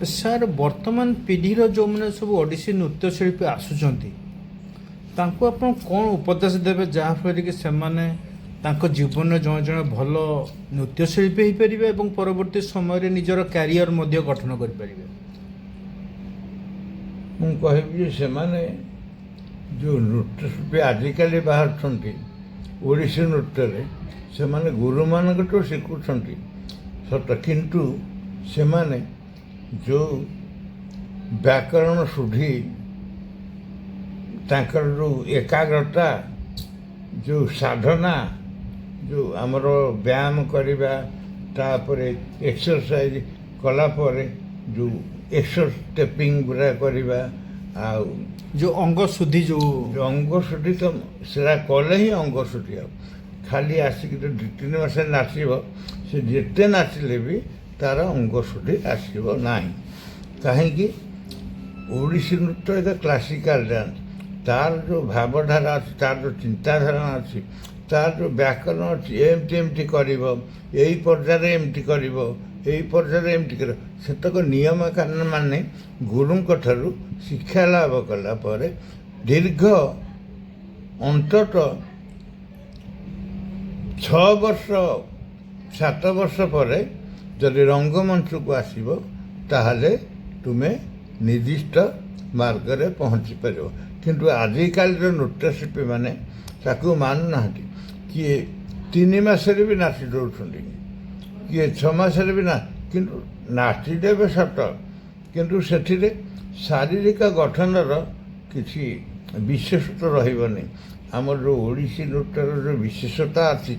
Sir ବର୍ତ୍ତମାନ ପିଢ଼ିର ଯେଉଁମାନେ ସବୁ ଓଡ଼ିଶୀ ନୃତ୍ୟଶିଳ୍ପୀ ଆସୁଛନ୍ତି ତାଙ୍କୁ ଆପଣ କ'ଣ ଉପଦେଶ ଦେବେ ଯାହାଫଳରେ କି ସେମାନେ ତାଙ୍କ ଜୀବନରେ ଜଣେ ଜଣେ ଭଲ ନୃତ୍ୟଶିଳ୍ପୀ ହେଇପାରିବେ ଏବଂ ପରବର୍ତ୍ତୀ ସମୟରେ ନିଜର କ୍ୟାରିୟର ମଧ୍ୟ ଗଠନ କରିପାରିବେ? ମୁଁ କହିବି ଯେ ସେମାନେ ଯେଉଁ ନୃତ୍ୟଶିଳ୍ପୀ ଆଜିକାଲି ବାହାରୁଛନ୍ତି ଓଡ଼ିଶୀ ନୃତ୍ୟରେ ସେମାନେ ଗୁରୁମାନଙ୍କଠୁ ଶିଖୁଛନ୍ତି ସତ, କିନ୍ତୁ ସେମାନେ ଯେଉଁ ବ୍ୟାକରଣ ଶୁଦ୍ଧି ତାଙ୍କର ଯେଉଁ ଏକାଗ୍ରତା ଯେଉଁ ସାଧନା ଯେଉଁ ଆମର ବ୍ୟାୟାମ କରିବା ତାପରେ ଏକ୍ସରସାଇଜ୍ କଲା ପରେ ଯେଉଁ ଷ୍ଟେପିଂ ଗୁଡ଼ା କରିବା ଆଉ ଯେଉଁ ଅଙ୍ଗ ଶୁଦ୍ଧି ଯେଉଁ ଅଙ୍ଗ ଶୁଦ୍ଧି ତ ସେଟା କଲେ ହିଁ ଅଙ୍ଗ ଶୁଦ୍ଧି ହେବ। ଖାଲି ଆସିକି ତ 2-3 ମାସ ନାଚିବ ସେ ଯେତେ ନାଚିଲେ ବି ତାର ଅଙ୍ଗ ଶୁଦ୍ଧି ଆସିବ ନାହିଁ। କାହିଁକି? ଓଡ଼ିଶୀ ନୃତ୍ୟ ଏକ କ୍ଲାସିକାଲ ଡ୍ୟାନ୍ସ, ତାର ଯେଉଁ ଭାବଧାରା ଅଛି, ତାର ଯେଉଁ ଚିନ୍ତାଧାରା ଅଛି, ତାର ଯେଉଁ ବ୍ୟାକରଣ ଅଛି, ଏମିତି ଏମିତି କରିବ, ଏଇ ପର୍ଯ୍ୟାୟରେ ଏମିତି କରିବ, ଏଇ ପର୍ଯ୍ୟାୟରେ ଏମିତି କରିବ, ସେତକ ନିୟମ କାନୁନ ମାନେ ଗୁରୁଙ୍କ ଠାରୁ ଶିକ୍ଷା ଲାଭ କଲା ପରେ ଦୀର୍ଘ ଅନ୍ତତଃ 6 ବର୍ଷ 7 ବର୍ଷ ପରେ ଯଦି ରଙ୍ଗମଞ୍ଚକୁ ଆସିବ ତାହେଲେ ତୁମେ ନିର୍ଦ୍ଦିଷ୍ଟ ମାର୍ଗରେ ପହଞ୍ଚି ପାରିବ। କିନ୍ତୁ ଆଜିକାଲିର ନୃତ୍ୟଶିଳ୍ପୀମାନେ ତାକୁ ମାନୁନାହାନ୍ତି। କିଏ 3 ମାସରେ ବି ନାଚି ଦେଉଛନ୍ତି, କିଏ 6 ମାସରେ ବି କିନ୍ତୁ ନାଚିଦେବେ ସତ, କିନ୍ତୁ ସେଥିରେ ଶାରୀରିକ ଗଠନର କିଛି ବିଶେଷତ୍ୱ ରହିବନି। ଆମର ଯେଉଁ ଓଡ଼ିଶୀ ନୃତ୍ୟର ଯେଉଁ ବିଶେଷତା ଅଛି,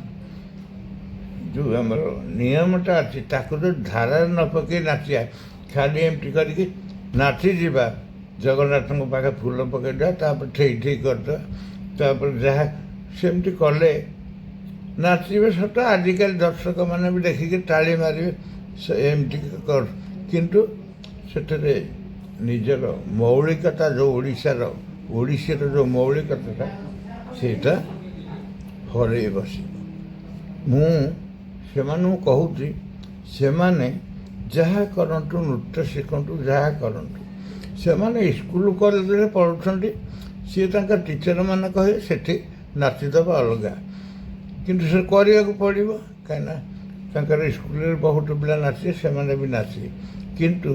ଯେଉଁ ଆମର ନିୟମଟା ଅଛି, ତାକୁ ତ ଧାରାରେ ନ ପକାଇ ନାଚିବା, ଖାଲି ଏମିତି କରିକି ନାଚିଯିବା, ଜଗନ୍ନାଥଙ୍କ ପାଖେ ଫୁଲ ପକାଇଦେବା, ତାପରେ ଠିକ୍ କରିଦେବା, ତାପରେ ଯାହା ସେମିତି କଲେ ନାଚିବେ ସତ। ଆଜିକାଲି ଦର୍ଶକମାନେ ବି ଦେଖିକି ତାଳି ମାରିବେ, ଏମିତି କର, କିନ୍ତୁ ସେଥିରେ ନିଜର ମୌଳିକତା ଯେଉଁ ଓଡ଼ିଶାର ଯେଉଁ ମୌଳିକତାଟା ସେଇଟା ହରେଇ ବସିବ। ମୁଁ ସେମାନଙ୍କୁ କହୁଛି ସେମାନେ ଯାହା କରନ୍ତୁ, ନୃତ୍ୟ ଶିଖନ୍ତୁ, ଯାହା କରନ୍ତୁ, ସେମାନେ ସ୍କୁଲ କଲେଜରେ ପଢ଼ୁଛନ୍ତି, ସିଏ ତାଙ୍କ ଟିଚରମାନେ କହିବେ ସେଠି ନାଚିଦେବା ଅଲଗା, କିନ୍ତୁ ସେ କରିବାକୁ ପଡ଼ିବ। କାହିଁକିନା ତାଙ୍କର ସ୍କୁଲରେ ବହୁତ ପିଲା ନାଚିବେ, ସେମାନେ ବି ନାଚିବେ, କିନ୍ତୁ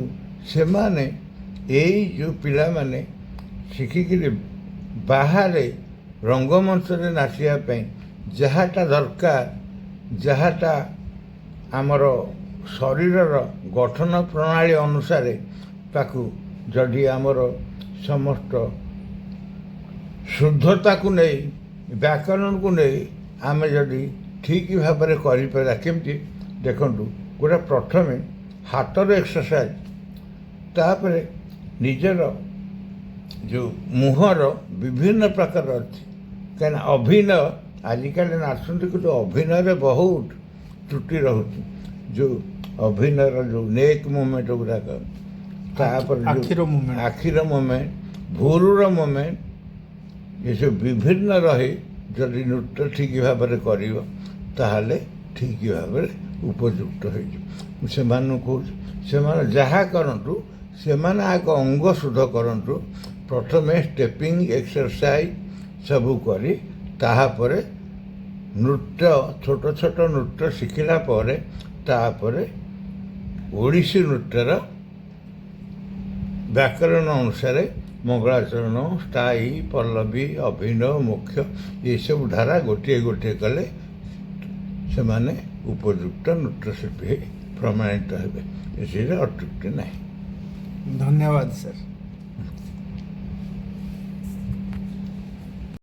ସେମାନେ ଏଇ ଯେଉଁ ପିଲାମାନେ ଶିଖିକିରି ବାହାରେ ରଙ୍ଗମଞ୍ଚରେ ନାଚିବା ପାଇଁ ଯାହାଟା ଦରକାର, ଯାହାଟା ଆମର ଶରୀରର ଗଠନ ପ୍ରଣାଳୀ ଅନୁସାରେ ତାକୁ ଯଦି ଆମର ସମସ୍ତ ଶୁଦ୍ଧତାକୁ ନେଇ ବ୍ୟାକରଣକୁ ନେଇ ଆମେ ଯଦି ଠିକ୍ ଭାବରେ କରିପାରିବା, କେମିତି ଦେଖନ୍ତୁ, ଗୋଟେ ପ୍ରଥମେ ହାତର ଏକ୍ସରସାଇଜ୍, ତାପରେ ନିଜର ଯେଉଁ ମୁହଁର ବିଭିନ୍ନ ପ୍ରକାର ଅଛି। କାହିଁକିନା ଅଭିନୟ ଆଜିକାଲି ନାଚୁଛନ୍ତି, କିନ୍ତୁ ଅଭିନୟରେ ବହୁତ ତ୍ରୁଟି ରହୁଛି। ଯେଉଁ ଅଭିନୟର ଯେଉଁ ନେକ୍ ମୁଭମେଣ୍ଟ ଗୁଡ଼ାକ, ତାପରେ ଆଖିର ମୁଭମେଣ୍ଟ, ଭୁରୁର ମୁଭମେଣ୍ଟ, ଏସବୁ ବିଭିନ୍ନ ରହି ଯଦି ନୃତ୍ୟ ଠିକ୍ ଭାବରେ କରିବ ତାହେଲେ ଠିକ୍ ଭାବରେ ଉପଯୁକ୍ତ ହୋଇଯିବ। ମୁଁ ସେମାନଙ୍କୁ କହୁଛି, ସେମାନେ ଯାହା କରନ୍ତୁ, ସେମାନେ ଆଗ ଅଙ୍ଗ ଶୁଦ୍ଧ କରନ୍ତୁ। ପ୍ରଥମେ ଷ୍ଟେପିଂ ଏକ୍ସରସାଇଜ୍ ସବୁ କରି ତାହାପରେ ନୃତ୍ୟ, ଛୋଟ ଛୋଟ ନୃତ୍ୟ ଶିଖିଲା ପରେ ତାପରେ ଓଡ଼ିଶୀ ନୃତ୍ୟର ବ୍ୟାକରଣ ଅନୁସାରେ ମଙ୍ଗଳାଚରଣ, ସ୍ଥାୟୀ, ପଲ୍ଲବୀ, ଅଭିନୟ, ମୁଖ୍ୟ ଏସବୁ ଧାରା ଗୋଟିଏ ଗୋଟିଏ କଲେ ସେମାନେ ଉପଯୁକ୍ତ ନୃତ୍ୟଶିଳ୍ପୀ ପ୍ରମାଣିତ ହେବେ। ଏଥିରେ ଅତ୍ୟୁକ୍ତି ନାହିଁ। ଧନ୍ୟବାଦ ସାର୍।